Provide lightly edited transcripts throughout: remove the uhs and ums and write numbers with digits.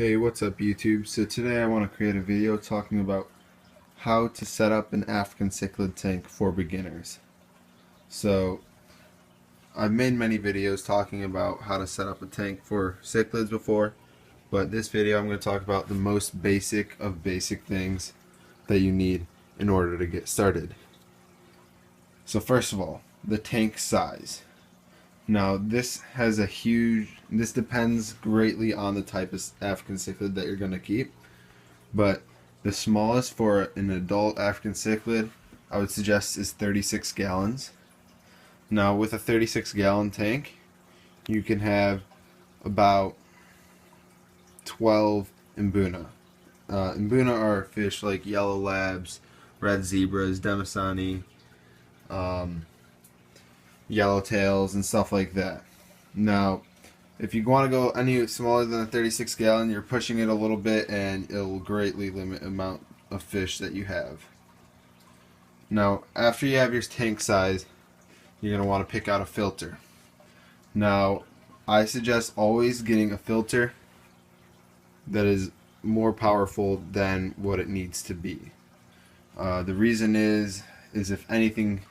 Hey, what's up YouTube? So today I want to create a video talking about how to set up an African cichlid tank for beginners. So I've made many videos talking about how to set up a tank for cichlids before, but this video I'm going to talk about the most basic of basic things that you need in order to get started. So first of all, the tank size. Now this depends greatly on the type of African cichlid that you're going to keep, but the smallest for an adult African cichlid I would suggest is 36 gallons. Now with a 36-gallon tank you can have about 12 mbuna. Mbuna are fish like yellow labs, red zebras, demasani, yellowtails, and stuff like that. Now, if you want to go any smaller than a 36 gallon, you're pushing it a little bit and it will greatly limit the amount of fish that you have. Now, after you have your tank size, you're going to want to pick out a filter. Now, I suggest always getting a filter that is more powerful than what it needs to be. The reason is if anything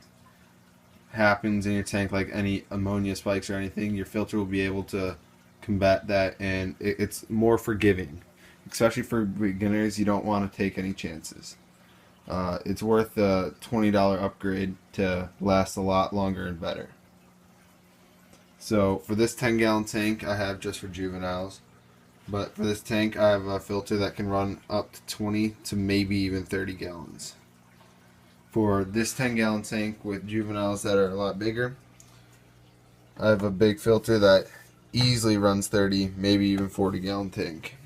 happens in your tank, like any ammonia spikes or anything, your filter will be able to combat that, and it's more forgiving. Especially for beginners, you don't want to take any chances. It's worth the $20 upgrade to last a lot longer and better. So for this 10-gallon tank I have just for juveniles, but for this tank I have a filter that can run up to 20 to maybe even 30 gallons. For this 10-gallon tank with juveniles that are a lot bigger, I have a big filter that easily runs 30, maybe even 40-gallon tank.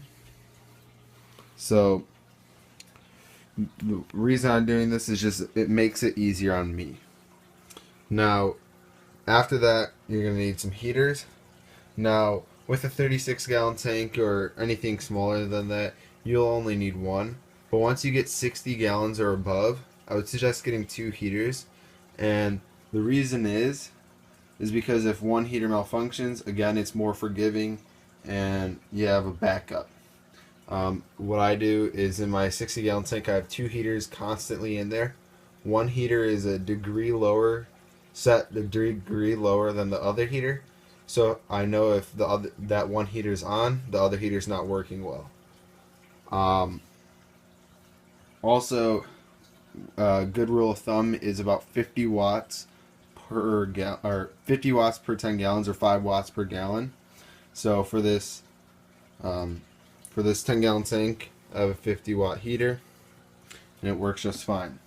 So the reason I'm doing this is just it makes it easier on me. Now, after that, you're going to need some heaters. Now, with a 36-gallon tank or anything smaller than that, you'll only need one. But once you get 60 gallons or above, I would suggest getting 2 heaters, and the reason is because if one heater malfunctions, again, it's more forgiving and you have a backup. What I do is in my 60-gallon tank I have 2 heaters constantly in there. One heater is a degree lower, set a degree lower than the other heater, so I know if that one heater is on, the other heater is not working well. Also, good rule of thumb is about 50 watts per 10 gallons, or 5 watts per gallon. So for this 10-gallon tank, I have a 50-watt heater, and it works just fine.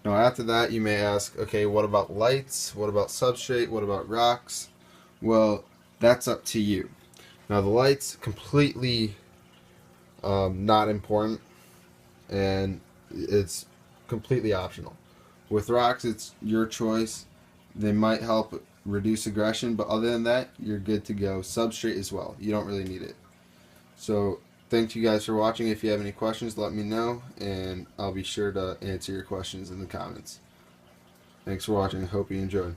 Now after that, you may ask, okay, what about lights? What about substrate? What about rocks? Well, that's up to you. Now the lights, completely not important, and it's completely optional. With rocks, it's your choice. They might help reduce aggression, but other than that, you're good to go. Substrate as well. You don't really need it. So thank you guys for watching. If you have any questions, let me know, and I'll be sure to answer your questions in the comments. Thanks for watching. I hope you enjoyed.